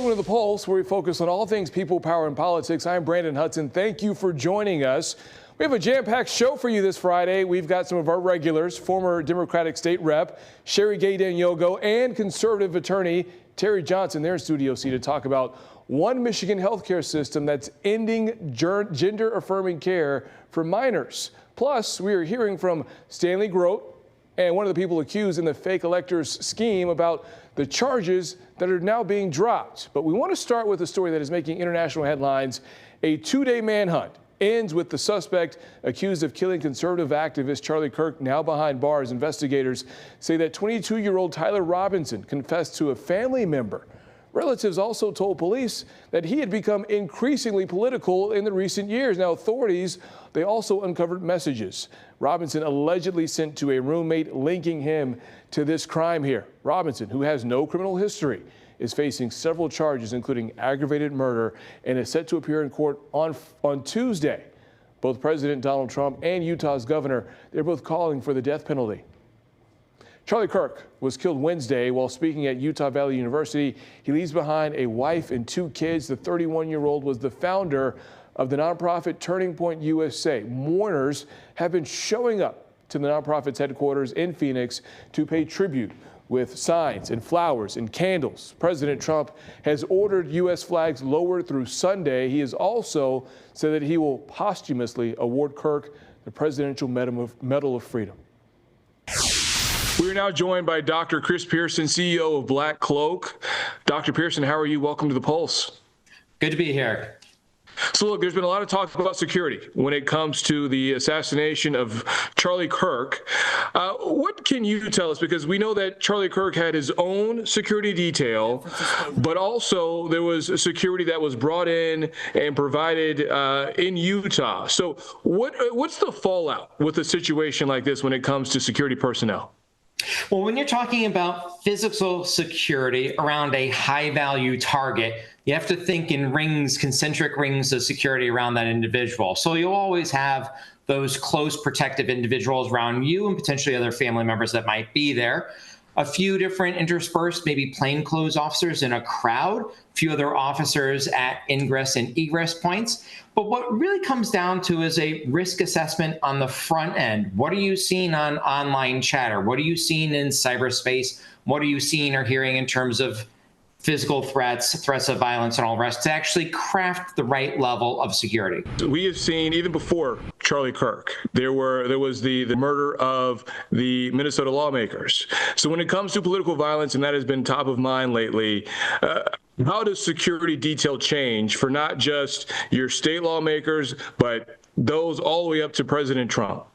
Welcome to The Pulse, where we focus on all things people, power, and politics. I'm Brandon Hudson. Thank you for joining us. We have a jam-packed show for you this Friday. We've got some of our regulars, former Democratic State Rep Sherry Gay Danyogo and conservative attorney Terry Johnson. They're in Studio C to talk about one Michigan healthcare system that's ending gender-affirming care for minors. Plus, we are hearing from Stanley Grote and one of the people accused in the fake electors scheme about the charges that are now being dropped. But we want to start with a story that is making international headlines. A two-day manhunt ends with the suspect accused of killing conservative activist Charlie Kirk now behind bars. Investigators say that 22-year-old Tyler Robinson confessed to a family member. Relatives also told police that he had become increasingly political in the recent years. Now, authorities, they also uncovered messages Robinson allegedly sent to a roommate linking him to this crime here. Robinson, who has no criminal history, is facing several charges, including aggravated murder, and is set to appear in court on Tuesday. Both President Donald Trump and Utah's governor, they're both calling for the death penalty. Charlie Kirk was killed Wednesday while speaking at Utah Valley University. He leaves behind a wife and two kids. The 31-year-old was the founder of the nonprofit Turning Point USA. Mourners have been showing up to the nonprofit's headquarters in Phoenix to pay tribute with signs and flowers and candles. President Trump has ordered U.S. flags lowered through Sunday. He has also said that he will posthumously award Kirk the Presidential Medal of Freedom. We are now joined by Dr. Chris Pearson, CEO of Black Cloak. Dr. Pearson, how are you? Welcome to The Pulse. Good to be here. So look, there's been a lot of talk about security when it comes to the assassination of Charlie Kirk. What can you tell us? Because we know that Charlie Kirk had his own security detail, but also there was a security that was brought in and provided in Utah. So what's the fallout with a situation like this when it comes to security personnel? Well, when you're talking about physical security around a high-value target, you have to think in rings, concentric rings of security around that individual. So you'll always have those close protective individuals around you and potentially other family members that might be there. A few different interspersed, maybe plainclothes officers in a crowd, a few other officers at ingress and egress points. But what really comes down to is a risk assessment on the front end. What are you seeing on online chatter? What are you seeing in cyberspace? What are you seeing or hearing in terms of physical threats, threats of violence, and all the rest to actually craft the right level of security? We have seen, even before Charlie Kirk, there was the murder of the Minnesota lawmakers. So when it comes to political violence, and that has been top of mind lately, how does security detail change for not just your state lawmakers, but those all the way up to President Trump?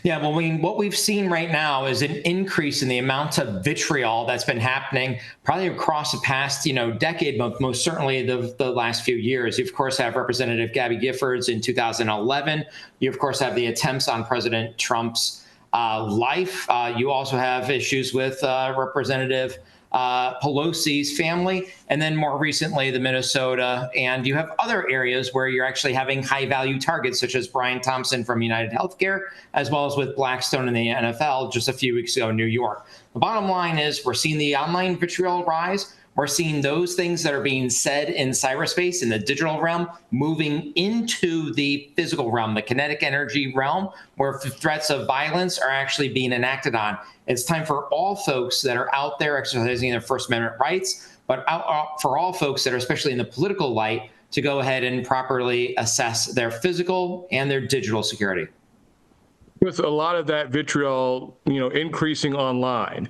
Yeah, well, what we've seen right now is an increase in the amount of vitriol that's been happening probably across the past, decade, but most certainly the last few years. You, of course, have Representative Gabby Giffords in 2011. You, of course, have the attempts on President Trump's life. You also have issues with Representative Pelosi's family, and then more recently, the Minnesota. And you have other areas where you're actually having high value targets, such as Brian Thompson from United Healthcare, as well as with Blackstone in the NFL just a few weeks ago in New York. The bottom line is we're seeing the online vitriol rise. We're seeing those things that are being said in cyberspace, in the digital realm, moving into the physical realm, the kinetic energy realm, where threats of violence are actually being enacted on. It's time for all folks that are out there exercising their First Amendment rights, but for all folks that are especially in the political light to go ahead and properly assess their physical and their digital security. With a lot of that vitriol, increasing online,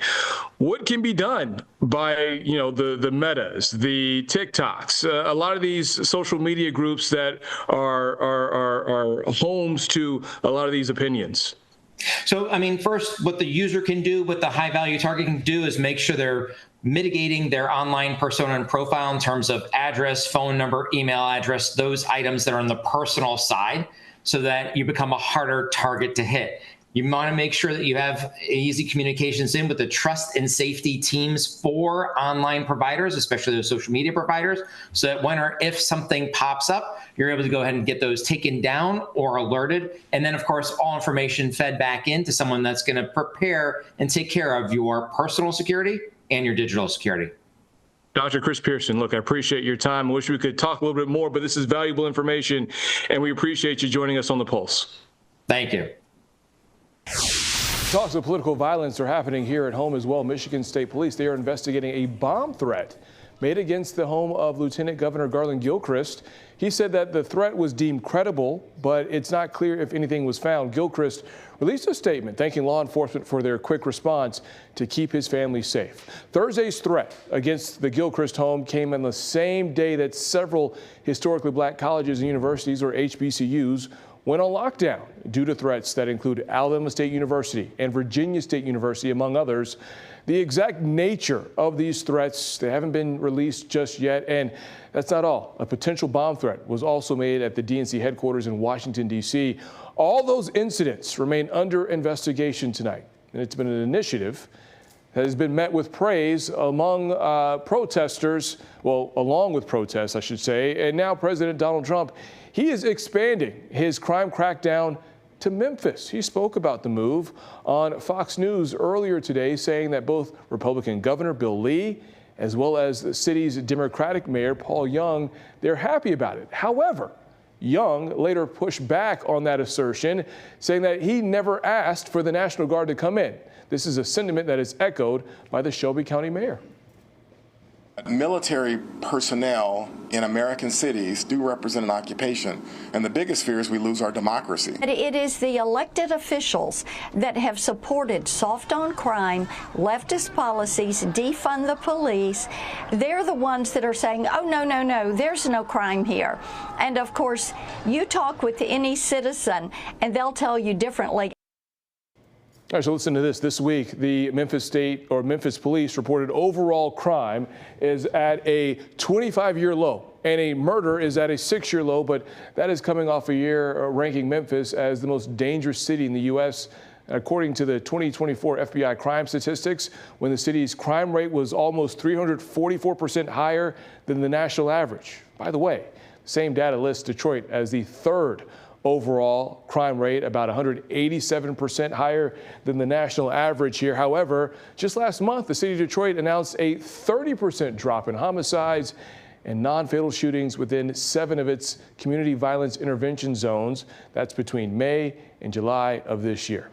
what can be done by, the Metas, the TikToks, a lot of these social media groups that are homes to a lot of these opinions? So, first, what the user can do, what the high value target can do is make sure they're mitigating their online persona and profile in terms of address, phone number, email address, those items that are on the personal side, so that you become a harder target to hit. You want to make sure that you have easy communications in with the trust and safety teams for online providers, especially those social media providers, so that when or if something pops up, you're able to go ahead and get those taken down or alerted. And then, of course, all information fed back into someone that's going to prepare and take care of your personal security and your digital security. Dr. Chris Pearson, look, I appreciate your time. I wish we could talk a little bit more, but this is valuable information, and we appreciate you joining us on The Pulse. Thank you. Talks of political violence are happening here at home as well. Michigan State Police, they are investigating a bomb threat made against the home of Lieutenant Governor Garland Gilchrist. He said that the threat was deemed credible, but it's not clear if anything was found. Gilchrist released a statement thanking law enforcement for their quick response to keep his family safe. Thursday's threat against the Gilchrist home came on the same day that several historically black colleges and universities, or HBCUs, went on lockdown due to threats that include Alabama State University and Virginia State University, among others. The exact nature of these threats, they haven't been released just yet. And that's not all. A potential bomb threat was also made at the DNC headquarters in Washington, D.C. All those incidents remain under investigation tonight. And it's been an initiative that has been met with praise among protesters, well, along with protests, I should say. And now President Donald Trump, he is expanding his crime crackdown to Memphis. He spoke about the move on Fox News earlier today, saying that both Republican Governor Bill Lee as well as the city's Democratic Mayor Paul Young, they're happy about it. However, Young later pushed back on that assertion, saying that he never asked for the National Guard to come in. This is a sentiment that is echoed by the Shelby County Mayor. Military personnel in American cities do represent an occupation, and the biggest fear is we lose our democracy. It is the elected officials that have supported soft on crime, leftist policies, defund the police. They're the ones that are saying, oh, no, there's no crime here. And of course, you talk with any citizen and they'll tell you differently. All right, so listen to this. This week, the Memphis police reported overall crime is at a 25-year low, and a murder is at a 6-year low, but that is coming off a year ranking Memphis as the most dangerous city in the U.S. According to the 2024 FBI crime statistics, when the city's crime rate was almost 344% higher than the national average. By the way, the same data lists Detroit as the third overall crime rate, about 187% higher than the national average here. However, just last month, the city of Detroit announced a 30% drop in homicides and non-fatal shootings within 7 of its community violence intervention zones. That's between May and July of this year.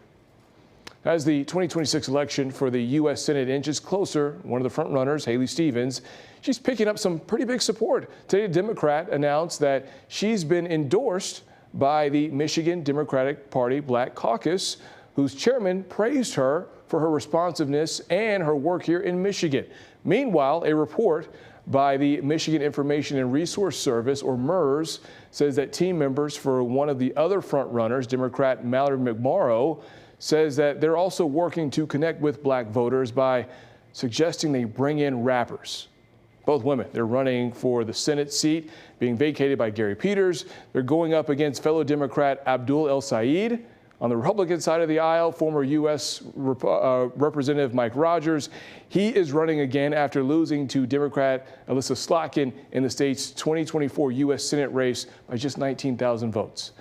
As the 2026 election for the U.S. Senate inches closer, one of the front runners, Haley Stevens, she's picking up some pretty big support. Today, a Democrat announced that she's been endorsed by the Michigan Democratic Party Black Caucus, whose chairman praised her for her responsiveness and her work here in Michigan. Meanwhile, a report by the Michigan Information and Resource Service, or MERS, says that team members for one of the other front runners, Democrat Mallory McMorrow, says that they're also working to connect with black voters by suggesting they bring in rappers. Both women, they're running for the Senate seat being vacated by Gary Peters. They're going up against fellow Democrat Abdul El Sayed. On the Republican side of the aisle, former U.S. Representative Mike Rogers, he is running again after losing to Democrat Alyssa Slotkin in the state's 2024 U.S. Senate race by just 19,000 votes.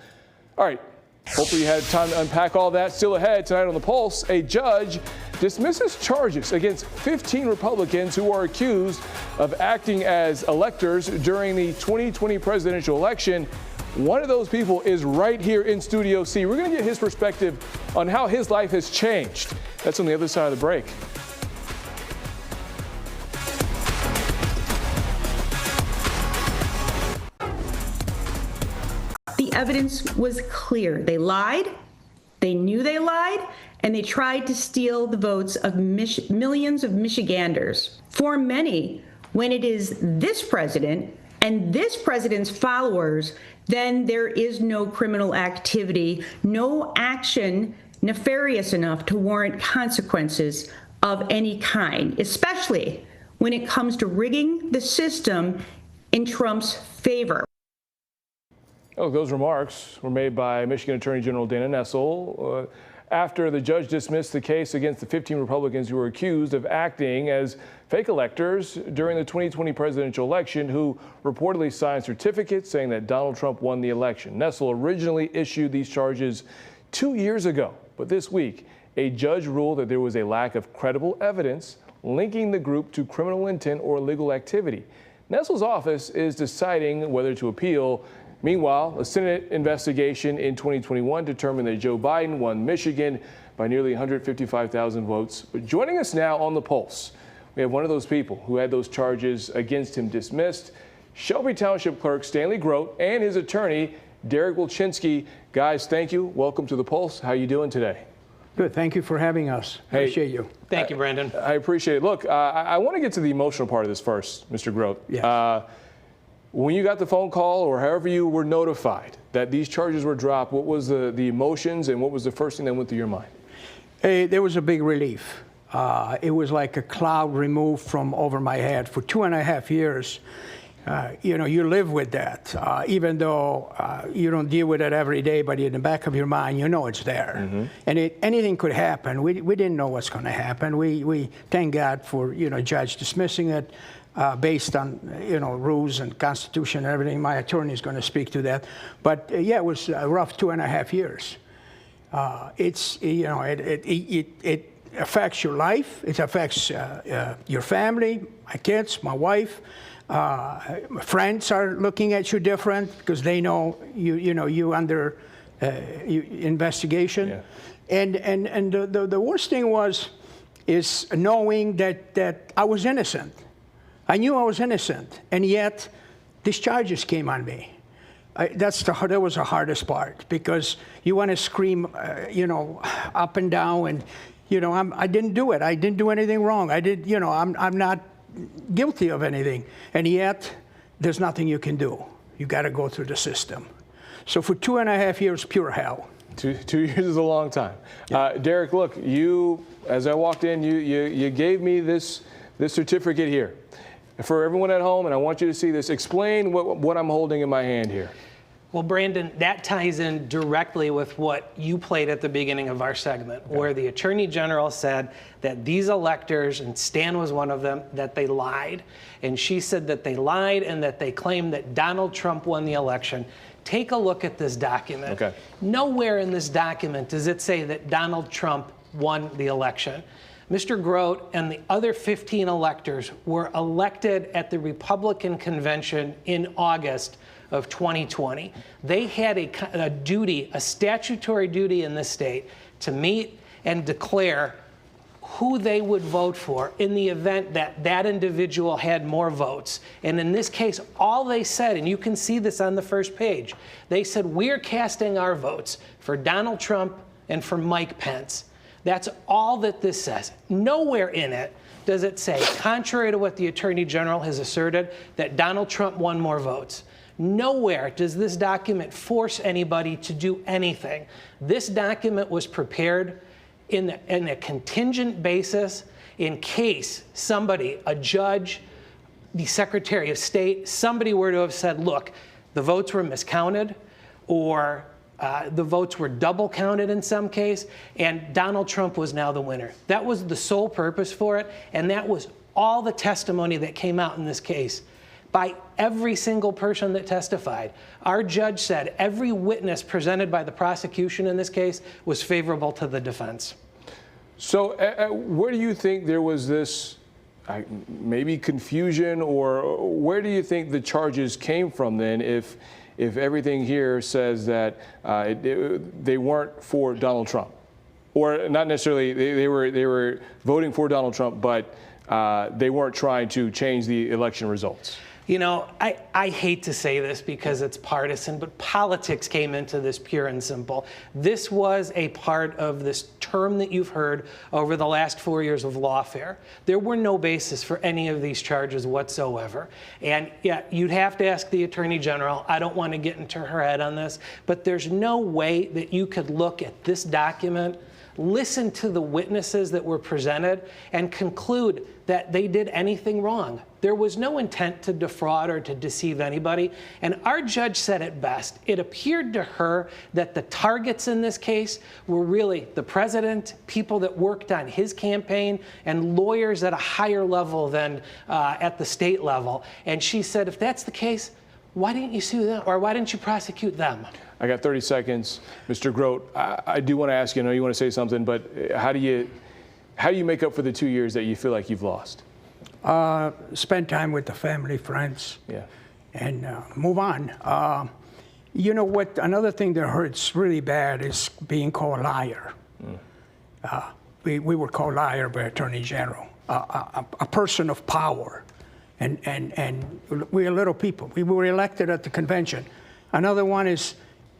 All right. Hopefully you had time to unpack all that. Still ahead tonight on The Pulse, a judge dismisses charges against 15 Republicans who are accused of acting as electors during the 2020 presidential election. One of those people is right here in Studio C. We're going to get his perspective on how his life has changed. That's on the other side of the break. The evidence was clear. They lied, they knew they lied, and they tried to steal the votes of millions of Michiganders. For many, when it is this president and this president's followers, then there is no criminal activity, no action nefarious enough to warrant consequences of any kind, especially when it comes to rigging the system in Trump's favor. Oh, those remarks were made by Michigan Attorney General Dana Nessel after the judge dismissed the case against the 15 Republicans who were accused of acting as fake electors during the 2020 presidential election, who reportedly signed certificates saying that Donald Trump won the election. Nessel originally issued these charges 2 years ago, but this week, a judge ruled that there was a lack of credible evidence linking the group to criminal intent or illegal activity. Nestle's office is deciding whether to appeal. Meanwhile, a Senate investigation in 2021 determined that Joe Biden won Michigan by nearly 155,000 votes. But joining us now on the Pulse, we have one of those people who had those charges against him dismissed, Shelby Township Clerk Stanley Grote and his attorney, Derek Wilczynski. Guys, thank you. Welcome to the Pulse. How are you doing today? Good. Thank you for having us. Appreciate you. Thank you, Brandon. I appreciate it. Look, I want to get to the emotional part of this first, Mr. Grote. Yes. When you got the phone call or however you were notified that these charges were dropped, what was the emotions and what was the first thing that went through your mind? Hey, there was a big relief. It was like a cloud removed from over my head. For 2.5 years, you live with that, even though you don't deal with it every day, but in the back of your mind, you know it's there. Mm-hmm. And anything could happen. We didn't know what's going to happen. We thank God for, judge dismissing it based on, rules and Constitution and everything. My attorney is going to speak to that. But, it was a rough 2.5 years. It affects your life. It affects your family, my kids, my wife. Friends are looking at you different because they know you under investigation. Yeah. And the worst thing is knowing that I was innocent. I knew I was innocent, and yet these charges came on me. That was the hardest part, because you want to scream, up and down, and I didn't do it. I didn't do anything wrong. I'm not guilty of anything, and yet there's nothing you can do. You got to go through the system. So for 2.5 years, pure hell. 2 years is a long time. Yeah. Derek, look, as I walked in, you gave me this certificate here. For everyone at home, and I want you to see this, explain what I'm holding in my hand here. Well, Brandon, that ties in directly with what you played at the beginning of our segment, okay, where the Attorney General said that these electors, and Stan was one of them, that they lied. And she said that they lied and that they claimed that Donald Trump won the election. Take a look at this document. Okay. Nowhere in this document does it say that Donald Trump won the election. Mr. Grote and the other 15 electors were elected at the Republican convention in August of 2020. They had a duty, a statutory duty in this state, to meet and declare who they would vote for in the event that that individual had more votes. And in this case, all they said, and you can see this on the first page, they said, we're casting our votes for Donald Trump and for Mike Pence. That's all that this says. Nowhere in it does it say, contrary to what the Attorney General has asserted, that Donald Trump won more votes. Nowhere does this document force anybody to do anything. This document was prepared in a contingent basis in case somebody, a judge, the Secretary of State, somebody were to have said, look, the votes were miscounted, or the votes were double counted in some case, and Donald Trump was now the winner. That was the sole purpose for it, and that was all the testimony that came out in this case by every single person that testified. Our judge said every witness presented by the prosecution in this case was favorable to the defense. So where do you think there was this maybe confusion, or where do you think the charges came from then, if everything here says that they weren't for Donald Trump, or not necessarily they were voting for Donald Trump, but they weren't trying to change the election results? I hate to say this because it's partisan, but politics came into this pure and simple. This was a part of this term that you've heard over the last 4 years of lawfare. There were no basis for any of these charges whatsoever. And yeah, you'd have to ask the Attorney General. I don't want to get into her head on this, but there's no way that you could look at this document, listen to the witnesses that were presented, and conclude that they did anything wrong. There was no intent to defraud or to deceive anybody. And our judge said it best. It appeared to her that the targets in this case were really the president, people that worked on his campaign, and lawyers at a higher level than at the state level. And she said, if that's the case, why didn't you sue them, or why didn't you prosecute them? I got 30 seconds. Mr. Grote, I do want to ask you, I know you want to say something, but how do you How do you make up for the 2 years that you feel like you've lost? Spend time with the family, friends, Yeah. and move on. You know what? Another thing that hurts really bad is being called liar. We were called liar by Attorney General, a person of power, and we're little people. We were elected at the convention. Another one is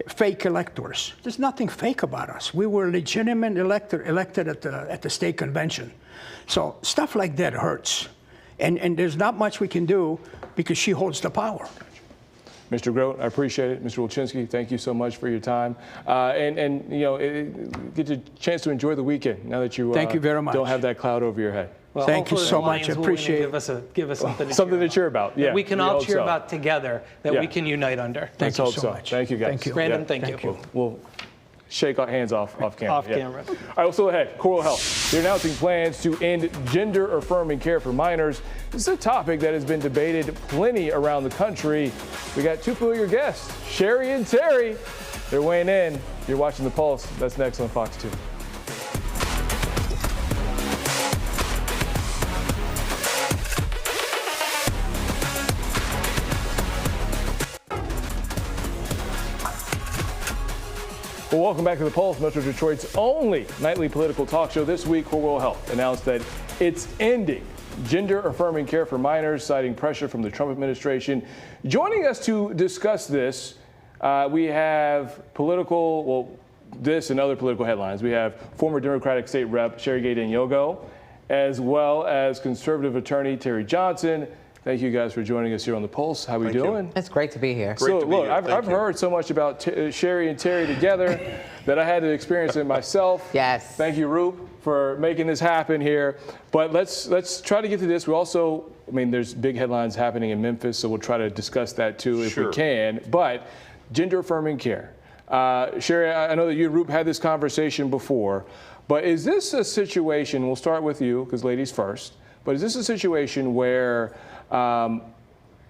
fake electors. There's nothing fake about us. We were legitimate elected at the state convention. So stuff like that hurts. And there's not much we can do because she holds the power. Mr. Grote, I appreciate it. Mr. Wilczynski, thank you so much for your time. And you know, get a chance to enjoy the weekend now that you, thank you very much. Don't have that cloud over your head. Well, thank you so much. I appreciate it. Give us something to cheer about. Yeah, we can all cheer about together, that we can unite under. Thank you so much. Thank you, guys. Thank you. Brandon, thank you. We'll shake our hands off camera. Off camera. All right, let's go ahead. Coral Health. They're announcing plans to end gender-affirming care for minors. This is a topic that has been debated plenty around the country. We got two familiar guests, Sherry and Terry. They're weighing in. You're watching The Pulse. That's next on Fox 2. Well, welcome back to The Pulse, Metro Detroit's only nightly political talk show. This week, Coral Health announced that it's ending gender-affirming care for minors, citing pressure from the Trump administration. Joining us to discuss this, we have this and other political headlines. We have former Democratic State Rep Sherry Gay-Danyogo, as well as conservative attorney Terry Johnson. Thank you guys for joining us here on The Pulse. How are we doing? It's great to be here. So look, I've heard so much about Sherry and Terry together that I had to experience it myself. Yes. Thank you, Roop, for making this happen here. But let's try to get to this. We also, there's big headlines happening in Memphis, so we'll try to discuss that too if we can. But gender-affirming care. Sherry, I know that you and Roop had this conversation before, but is this a situation, we'll start with you, because ladies first, but is this a situation where in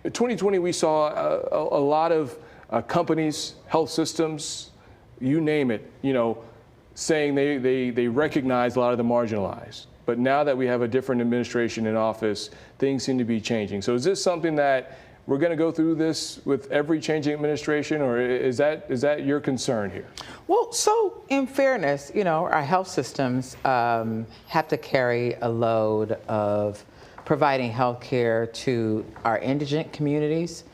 2020, we saw a lot of companies, health systems, you name it, saying they recognize a lot of the marginalized. But now that we have a different administration in office, things seem to be changing. So is this something that we're going to go through this with every changing administration, or is that your concern here? Well, so in fairness, our health systems have to carry a load of providing health care to our indigent communities,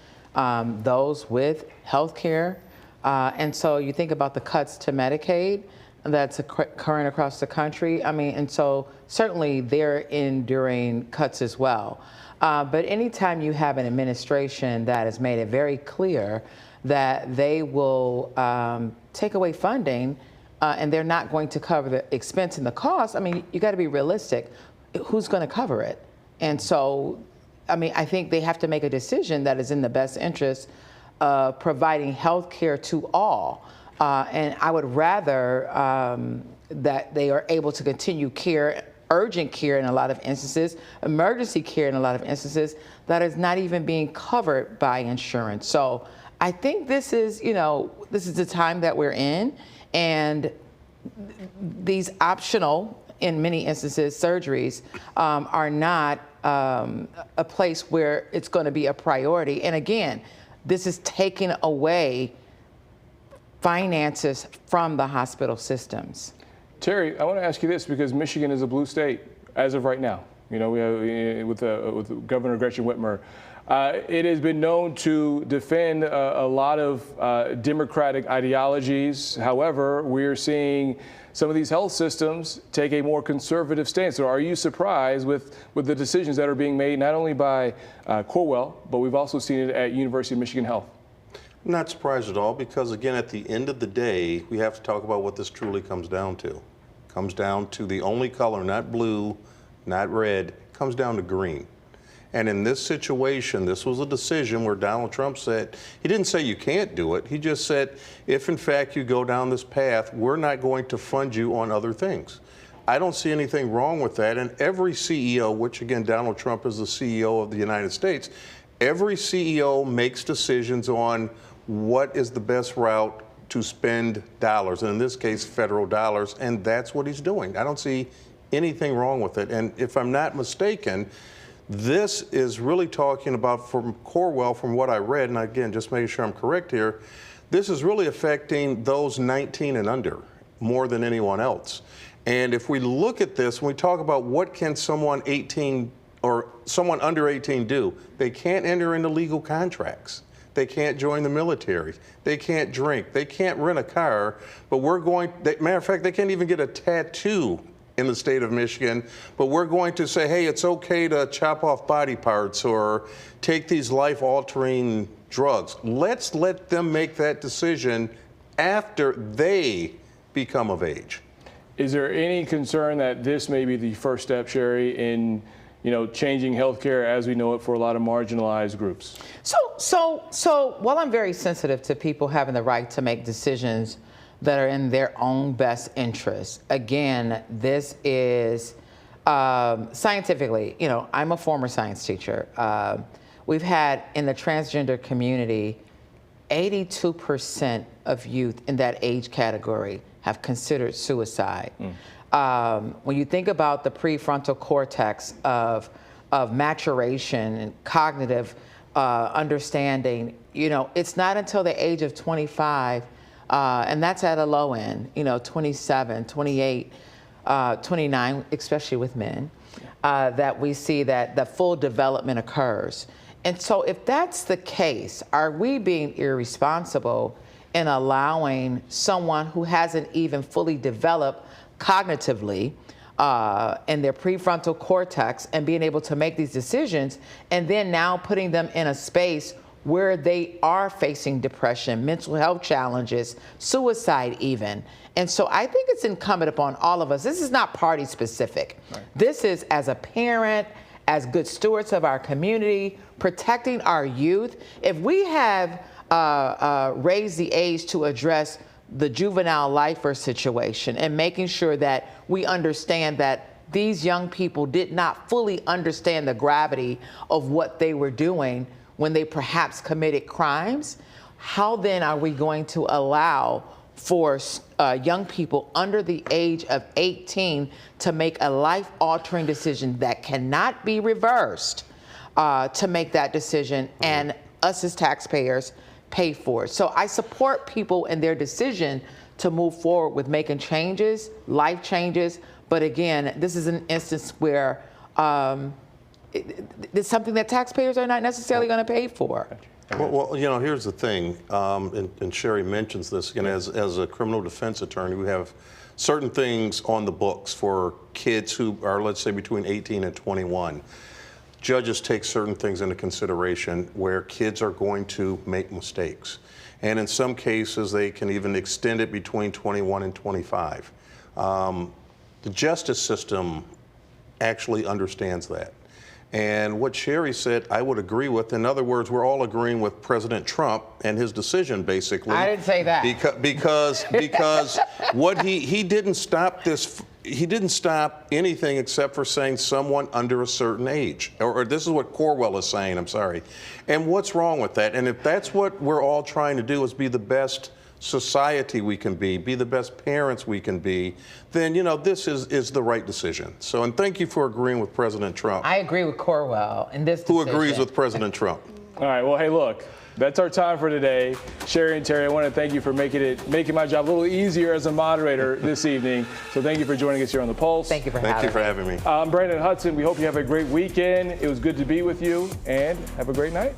those with health care. And so you think about the cuts to Medicaid that's occurring across the country. And so certainly they're enduring cuts as well. But anytime you have an administration that has made it very clear that they will take away funding and they're not going to cover the expense and the cost, you got to be realistic. Who's going to cover it? And so, I think they have to make a decision that is in the best interest of providing health care to all. And I would rather that they are able to continue care, urgent care in a lot of instances, emergency care in a lot of instances, that is not even being covered by insurance. So I think this is the time that we're in, and these optional, in many instances, surgeries are not a place where it's going to be a priority. And again, this is taking away finances from the hospital systems. Terry, I want to ask you this, because Michigan is a blue state as of right now. We have with Governor Gretchen Whitmer. It has been known to defend a lot of Democratic ideologies. However, we're seeing some of these health systems take a more conservative stance. So are you surprised with the decisions that are being made, not only by Corewell, but we've also seen it at University of Michigan Health? I'm not surprised at all, because again, at the end of the day, we have to talk about what this truly comes down to. It comes down to the only color, not blue, not red, it comes down to green. And in this situation, this was a decision where Donald Trump said, he didn't say you can't do it. He just said, if in fact you go down this path, we're not going to fund you on other things. I don't see anything wrong with that. And every CEO, which again, Donald Trump is the CEO of the United States, every CEO makes decisions on what is the best route to spend dollars, and in this case, federal dollars, and that's what he's doing. I don't see anything wrong with it. And if I'm not mistaken, this is really talking about, from Corwell, from what I read, and again, just making sure I'm correct here, this is really affecting those 19 and under more than anyone else. And if we look at this, when we talk about what can someone 18 or someone under 18 do, they can't enter into legal contracts. They can't join the military. They can't drink. They can't rent a car. But matter of fact, they can't even get a tattoo in the state of Michigan. But we're going to say, hey, it's okay to chop off body parts or take these life-altering drugs. Let's let them make that decision after they become of age. Is there any concern that this may be the first step, Sherry, in changing healthcare as we know it for a lot of marginalized groups? So while I'm very sensitive to people having the right to make decisions that are in their own best interest, again, this is scientifically, I'm a former science teacher. We've had in the transgender community, 82% of youth in that age category have considered suicide. When you think about the prefrontal cortex of maturation and cognitive understanding, it's not until the age of 25, and that's at a low end, 27, 28, 29, especially with men, that we see that the full development occurs. And so if that's the case, are we being irresponsible in allowing someone who hasn't even fully developed cognitively in their prefrontal cortex and being able to make these decisions, and then now putting them in a space where they are facing depression, mental health challenges, suicide even? And so I think it's incumbent upon all of us. This is not party specific. Right. This is, as a parent, as good stewards of our community, protecting our youth. If we have raised the age to address the juvenile lifer situation and making sure that we understand that these young people did not fully understand the gravity of what they were doing when they perhaps committed crimes, how then are we going to allow for young people under the age of 18 to make a life-altering decision that cannot be reversed, to make that decision, and us as taxpayers pay for it? So I support people in their decision to move forward with making changes, life changes. But again, this is an instance where it's something that taxpayers are not necessarily going to pay for. Well, here's the thing, and Sherry mentions this, as a criminal defense attorney, we have certain things on the books for kids who are, let's say, between 18 and 21. Judges take certain things into consideration where kids are going to make mistakes. And in some cases, they can even extend it between 21 and 25. The justice system actually understands that. And what Sherry said, I would agree with. In other words, we're all agreeing with President Trump and his decision, basically. I didn't say that. Because what he didn't stop this. He didn't stop anything except for saying someone under a certain age. Or this is what Corwell is saying, I'm sorry. And what's wrong with that? And if that's what we're all trying to do, is be the best society we can be the best parents we can be, then, this is the right decision. So, and thank you for agreeing with President Trump. I agree with Corwell in this decision. Who agrees with President Trump. All right, well, hey, look, that's our time for today. Sherry and Terry, I want to thank you for making my job a little easier as a moderator this evening. So thank you for joining us here on The Pulse. Thank you for having me. I'm Brandon Hudson. We hope you have a great weekend. It was good to be with you, and have a great night.